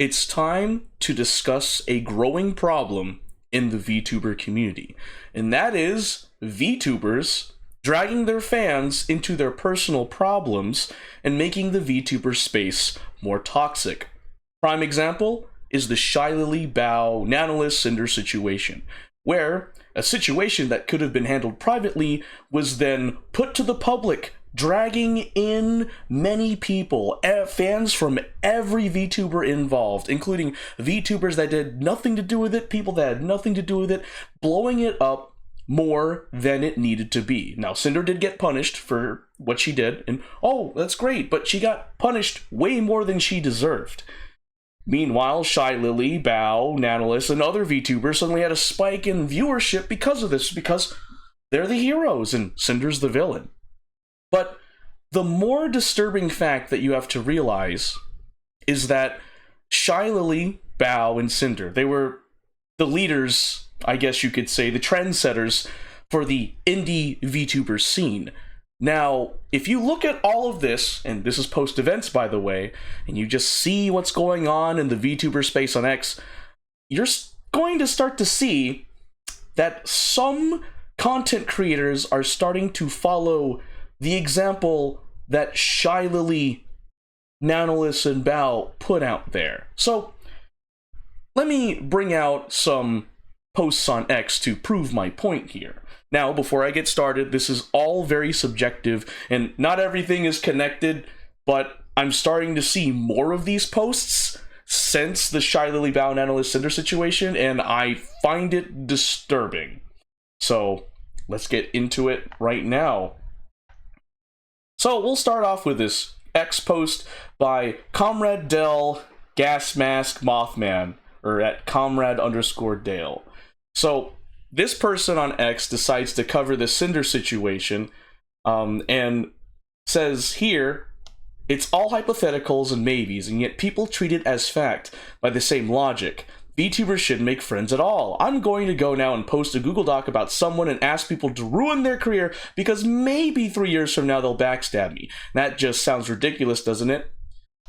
it's time to discuss a growing problem in the VTuber community, and that is VTubers dragging their fans into their personal problems and making the VTuber space more toxic. Prime example is the Shylily Nanoless Sinder situation, where a situation that could have been handled privately was then put to the public, dragging in many people, fans from every VTuber involved, including VTubers that had nothing to do with it, people that had nothing to do with it, blowing it up more than it needed to be. Now, Sinder did get punished for what she did, and oh, that's great, but she got punished way more than she deserved. Meanwhile, Shylily, Nanoless, and other VTubers suddenly had a spike in viewership because of this, because they're the heroes and Cinder's the villain. But the more disturbing fact that you have to realize is that Shylily, and Sinder, they were the leaders, I guess you could say, the trendsetters for the indie VTuber scene. Now, if you look at all of this, and this is post-events, by the way, and you just see what's going on in the VTuber space on X, you're going to start to see that some content creators are starting to follow the example that Shylily, Nanoless, and put out there. So, let me bring out some posts on X to prove my point here. Now, before I get started, this is all very subjective, and not everything is connected, but I'm starting to see more of these posts since the Shylily, Nanoless, Sinder situation, and I find it disturbing. So, let's get into it right now. So, we'll start off with this X post by Comrade Dell Gas Mask Mothman, or at Comrade_Dale. So, this person on X decides to cover the Sinder situation, and says here, it's all hypotheticals and maybes, and yet people treat it as fact by the same logic. VTubers shouldn't make friends at all. I'm going to go now and post a Google Doc about someone and ask people to ruin their career because maybe 3 years from now they'll backstab me. That just sounds ridiculous, doesn't it?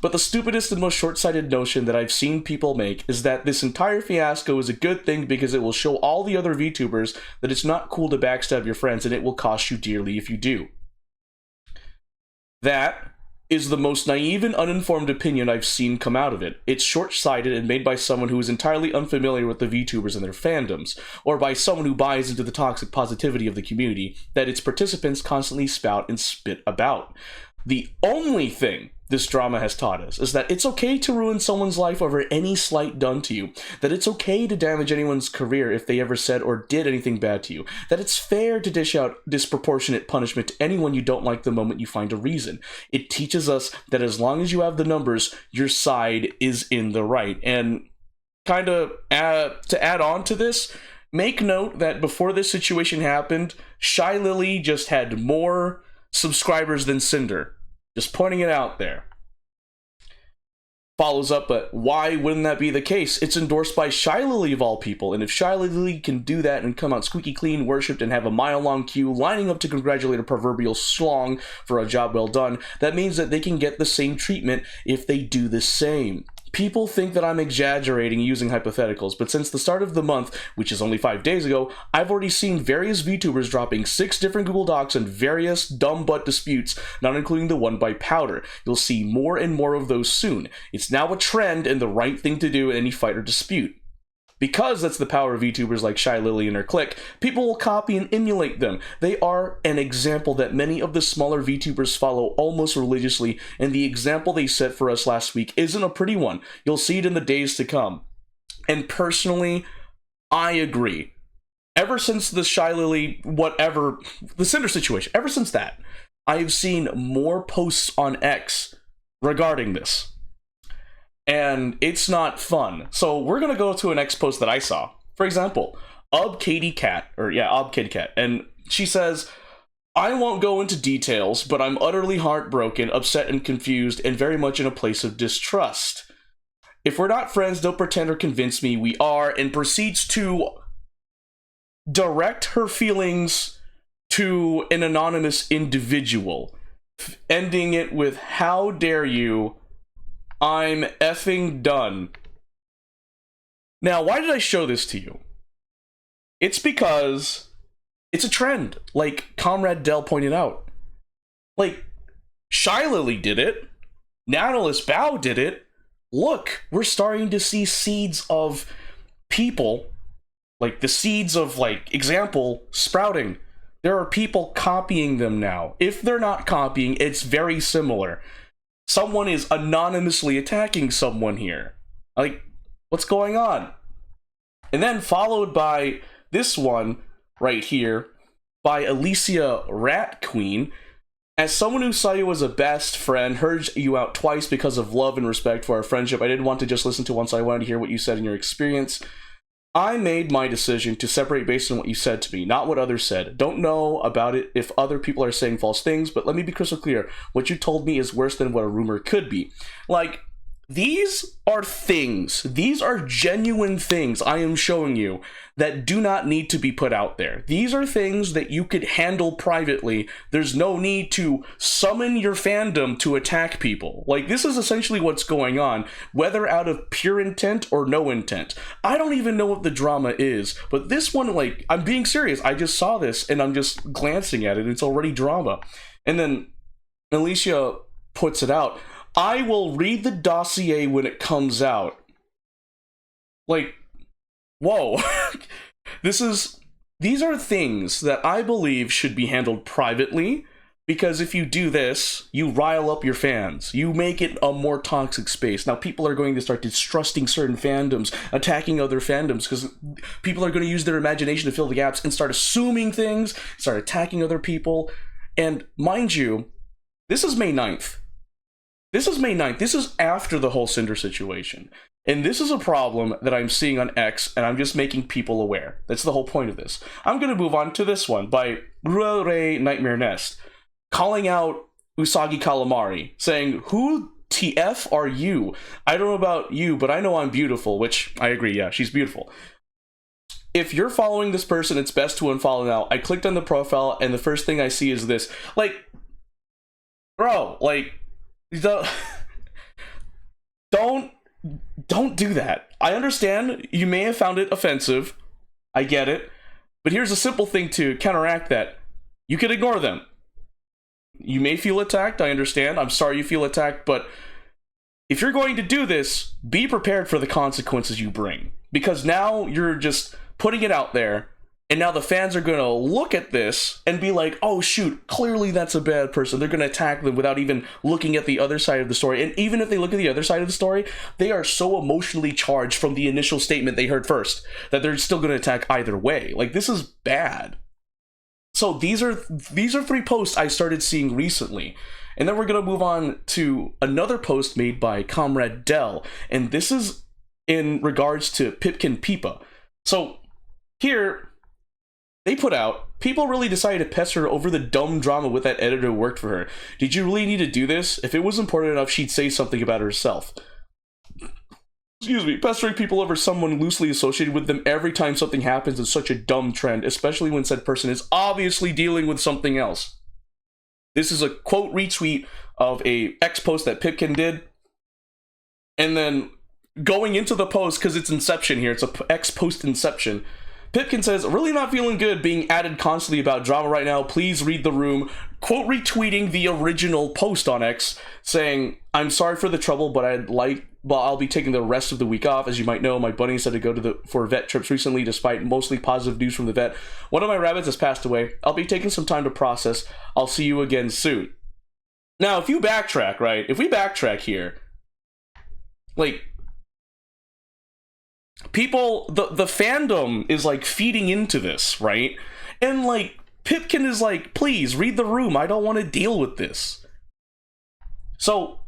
But the stupidest and most short-sighted notion that I've seen people make is that this entire fiasco is a good thing because it will show all the other VTubers that it's not cool to backstab your friends and it will cost you dearly if you do. That is the most naive and uninformed opinion I've seen come out of it. It's short-sighted and made by someone who is entirely unfamiliar with the VTubers and their fandoms, or by someone who buys into the toxic positivity of the community that its participants constantly spout and spit about. The only thing this drama has taught us is that it's okay to ruin someone's life over any slight done to you, that it's okay to damage anyone's career if they ever said or did anything bad to you, that it's fair to dish out disproportionate punishment to anyone you don't like the moment you find a reason. It teaches us that as long as you have the numbers, your side is in the right. And kind of to add on to this, make note that before this situation happened, Shylily just had more subscribers than Sinder. Just pointing it out there. Follows up, but why wouldn't that be the case? It's endorsed by Shylily of all people, and if Shylily can do that and come out squeaky clean, worshipped, and have a mile-long queue lining up to congratulate a proverbial schlong for a job well done, that means that they can get the same treatment if they do the same. People think that I'm exaggerating using hypotheticals, but since the start of the month, which is only 5 days ago, I've already seen various VTubers dropping 6 different Google Docs on various dumb butt disputes, not including the one by Powder. You'll see more and more of those soon. It's now a trend and the right thing to do in any fight or dispute. Because that's the power of VTubers like Shylily and her clique, people will copy and emulate them. They are an example that many of the smaller VTubers follow almost religiously, and the example they set for us last week isn't a pretty one. You'll see it in the days to come. And personally, I agree. Ever since the Shylily, the Sinder situation, ever since that, I've seen more posts on X regarding this. And it's not fun. So we're going to go to an X post that I saw. For example, Obkatiekat. And she says, I won't go into details, but I'm utterly heartbroken, upset, and confused, and very much in a place of distrust. If we're not friends, don't pretend or convince me we are, and proceeds to direct her feelings to an anonymous individual, ending it with, how dare you, I'm effing done. Now, why did I show this to you? It's because it's a trend, like Comrade Dell pointed out. Like, Shylily did it. Nanoless Bow did it. Look, we're starting to see seeds of people, like the seeds of, like, example, sprouting. There are people copying them now. If they're not copying, it's very similar. Someone is anonymously attacking someone here. Like, what's going on? And then followed by this one right here by Alicia Rat Queen. As someone who saw you as a best friend, heard you out twice because of love and respect for our friendship, I didn't want to just listen to once, I wanted to hear what you said in your experience. I made my decision to separate based on what you said to me, not what others said. Don't know about it if other people are saying false things, but let me be crystal clear. What you told me is worse than what a rumor could be. Like, these are things, these are genuine things I am showing you that do not need to be put out there. These are things that you could handle privately. There's no need to summon your fandom to attack people. Like, this is essentially what's going on, whether out of pure intent or no intent. I don't even know what the drama is, but this one, like, I'm being serious. I just saw this and I'm just glancing at it. It's already drama. And then Alicia puts it out. I will read the dossier when it comes out. Like, whoa. These are things that I believe should be handled privately, because if you do this, you rile up your fans. You make it a more toxic space. Now, people are going to start distrusting certain fandoms, attacking other fandoms, because people are going to use their imagination to fill the gaps and start assuming things, start attacking other people. And mind you, this is May 9th. This is May 9th. This is after the whole Sinder situation. And this is a problem that I'm seeing on X, and I'm just making people aware. That's the whole point of this. I'm going to move on to this one by RuaraeVT Nightmare Nest, calling out Usagi Calamari, saying, "Who TF are you? I don't know about you, but I know I'm beautiful," which I agree, yeah, she's beautiful. If you're following this person, it's best to unfollow now. I clicked on the profile, and the first thing I see is this. Like, bro, like, don't do that. I understand you may have found it offensive. I get it. But here's a simple thing to counteract that. You can ignore them. You may feel attacked, I understand. I'm sorry you feel attacked, but if you're going to do this, be prepared for the consequences you bring. Because now you're just putting it out there, and now the fans are going to look at this and be like, oh shoot, clearly that's a bad person. They're going to attack them without even looking at the other side of the story. And even if they look at the other side of the story, they are so emotionally charged from the initial statement they heard first that they're still going to attack either way. Like, this is bad. So these are 3 posts I started seeing recently. And then we're going to move on to another post made by Comrade Dell. And this is in regards to Pippa. So here, they put out, people really decided to pester her over the dumb drama with that editor who worked for her. Did you really need to do this? If it was important enough, she'd say something about herself. Excuse me, pestering people over someone loosely associated with them every time something happens is such a dumb trend, especially when said person is obviously dealing with something else. This is a quote retweet of a X post that Pipkin did. And then going into the post, because it's Inception here, it's a X post Inception. Pipkin says, really not feeling good being added constantly about drama right now. Please read the room. Quote retweeting the original post on X, saying, I'm sorry for the trouble, but I'll be taking the rest of the week off. As you might know, my bunnies had to go for vet trips recently, despite mostly positive news from the vet. One of my rabbits has passed away. I'll be taking some time to process. I'll see you again soon. Now, if you backtrack, right? If we backtrack here, like, people, the fandom is like feeding into this, right? And like, Pipkin is like, please read the room. I don't want to deal with this. So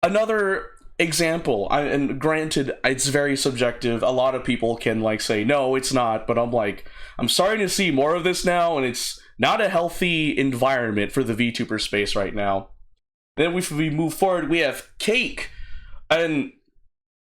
another example, and granted, it's very subjective. A lot of people can like say, no, it's not. But I'm like, I'm starting to see more of this now, and it's not a healthy environment for the VTuber space right now. Then if we move forward, we have Cake. And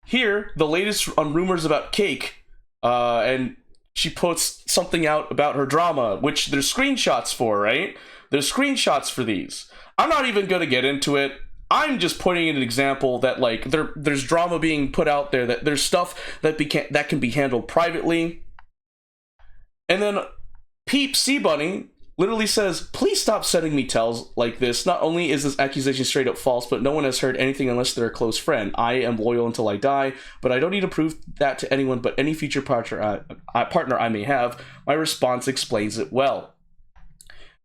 here, the latest on rumors about Cake, and she puts something out about her drama, which there's screenshots for, right? There's screenshots for these. I'm not even going to get into it. I'm just putting in an example that like there's drama being put out there, that there's stuff that can be handled privately. And then Peep Seabunny literally says, please stop sending me tells like this. Not only is this accusation straight up false, but no one has heard anything unless they're a close friend. I am loyal until I die, but I don't need to prove that to anyone but any future partner I may have. My response explains it well.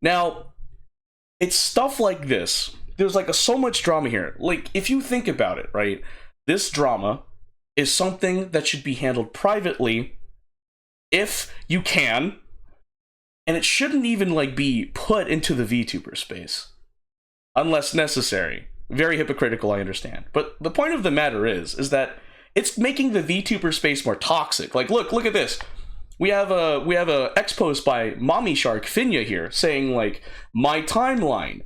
Now, it's stuff like this. There's like so much drama here. Like, if you think about it, right? This drama is something that should be handled privately if you can. And it shouldn't even like be put into the VTuber space unless necessary. Very hypocritical, I understand. But the point of the matter is that it's making the VTuber space more toxic. Like, look at this. We have a X post by Mommy Shark Finnya here saying like, my timeline,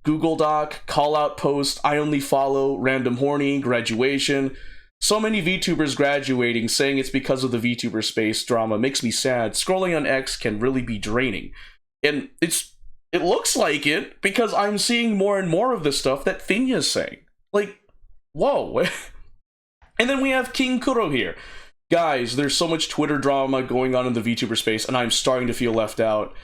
Google Doc, call out post, I only follow, random horny, graduation. So many VTubers graduating, saying it's because of the VTuber space drama makes me sad. Scrolling on X can really be draining. And it looks like it, because I'm seeing more and more of the stuff that Finnya's saying. Like, whoa. And then we have Kingkurotv here. Guys, there's so much Twitter drama going on in the VTuber space, and I'm starting to feel left out.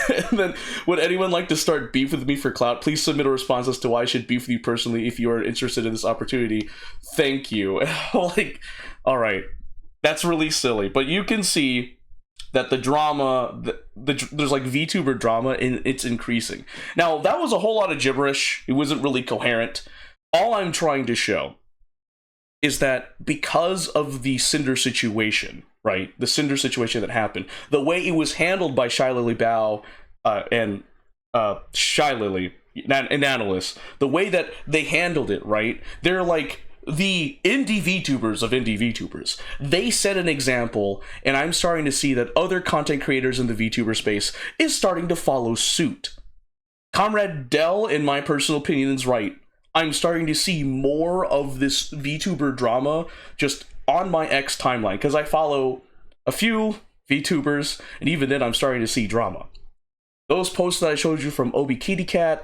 And then, would anyone like to start beef with me for clout? Please submit a response as to why I should beef with you personally if you are interested in this opportunity. Thank you. Like, alright. That's really silly. But you can see that the drama, there's like VTuber drama, and it's increasing. Now, that was a whole lot of gibberish. It wasn't really coherent. All I'm trying to show is that because of the Sinder situation, right? The Sinder situation that happened, the way it was handled by Shylily and Shylily and Nanoless, the way that they handled it, right? They're like the indie VTubers of indie VTubers. They set an example, and I'm starting to see that other content creators in the VTuber space is starting to follow suit. Comrade Dell, in my personal opinion, is right. I'm starting to see more of this VTuber drama just on my X timeline, because I follow a few VTubers, and even then I'm starting to see drama. Those posts that I showed you from Obkatiekat,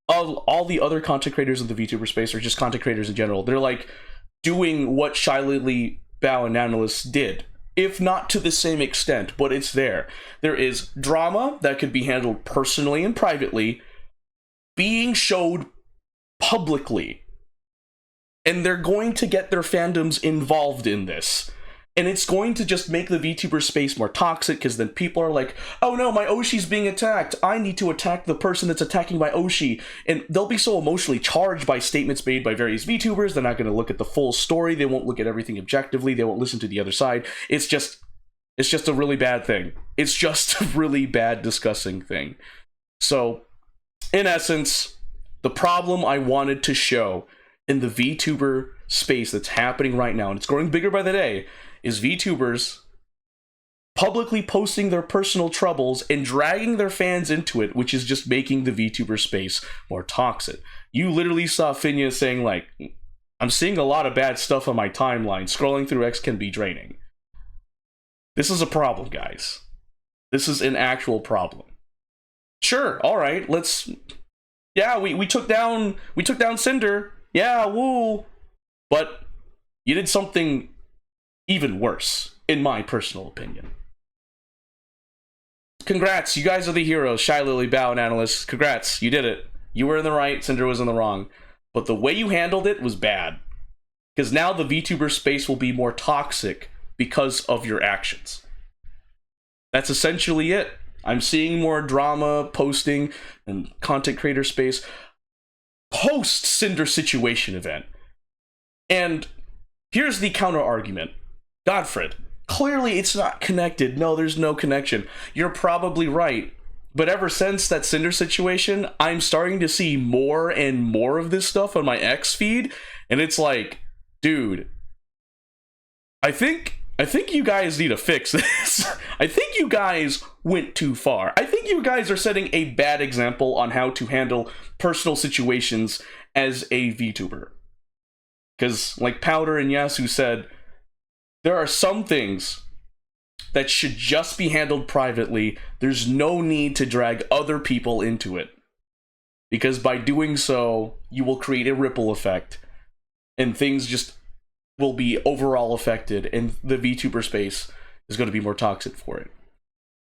all the other content creators in the VTuber space, or just content creators in general, they're like doing what Shylily, Bao, and Nanoless did. If not to the same extent, but it's there. There is drama that could be handled personally and privately being showed publicly, and they're going to get their fandoms involved in this, and it's going to just make the VTuber space more toxic, because then people are like, oh no, my Oshi's being attacked, I need to attack the person that's attacking my Oshi, and they'll be so emotionally charged by statements made by various VTubers. They're not going to look at the full story, they won't look at everything objectively, they won't listen to the other side. It's just a really bad thing. It's just a really bad, disgusting thing. So, in essence, the problem I wanted to show in the VTuber space that's happening right now, and it's growing bigger by the day, is VTubers publicly posting their personal troubles and dragging their fans into it, which is just making the VTuber space more toxic. You literally saw Finnya saying like, I'm seeing a lot of bad stuff on my timeline. Scrolling through X can be draining. This is a problem, guys. This is an actual problem. Sure, alright, let's... Yeah, we took down Sinder. Yeah, woo. But you did something even worse, in my personal opinion. Congrats, you guys are the heroes. Shylily, Bao, and Nanoless. Congrats, you did it. You were in the right, Sinder was in the wrong. But the way you handled it was bad. Because now the VTuber space will be more toxic because of your actions. That's essentially it. I'm seeing more drama posting and content creator space post-Sinder Situation event. And here's the counter argument. Godfred, clearly it's not connected. No, there's no connection. You're probably right. But ever since that Sinder Situation, I'm starting to see more and more of this stuff on my X feed. And it's like, dude, I think you guys need to fix this. I think you guys went too far. I think you guys are setting a bad example on how to handle personal situations as a VTuber. Because, like Powder and Yasu said, there are some things that should just be handled privately. There's no need to drag other people into it. because by doing so, you will create a ripple effect, and things just will be overall affected, and the VTuber space is going to be more toxic for it.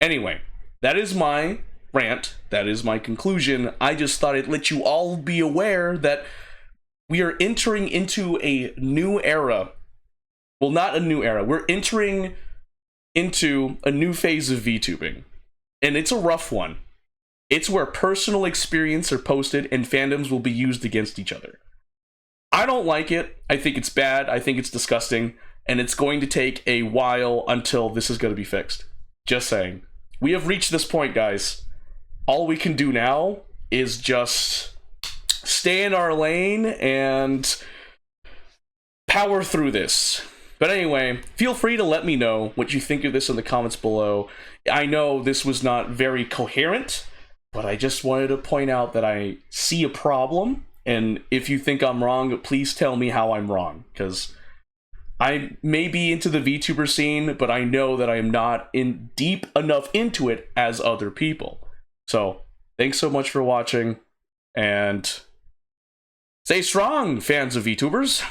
Anyway, that is my rant. That is my conclusion. I just thought I'd let you all be aware that we are entering into a new era. Well, not a new era. We're entering into a new phase of VTubing. And it's a rough one. It's where personal experience are posted and fandoms will be used against each other. I don't like it. I think it's bad. I think it's disgusting. And it's going to take a while until this is going to be fixed. Just saying. We have reached this point, guys. All we can do now is just stay in our lane and power through this. But anyway, feel free to let me know what you think of this in the comments below. I know this was not very coherent, but I just wanted to point out that I see a problem. And if you think I'm wrong, please tell me how I'm wrong. Because I may be into the VTuber scene, but I know that I am not in deep enough into it as other people. So, thanks so much for watching, and stay strong, fans of VTubers!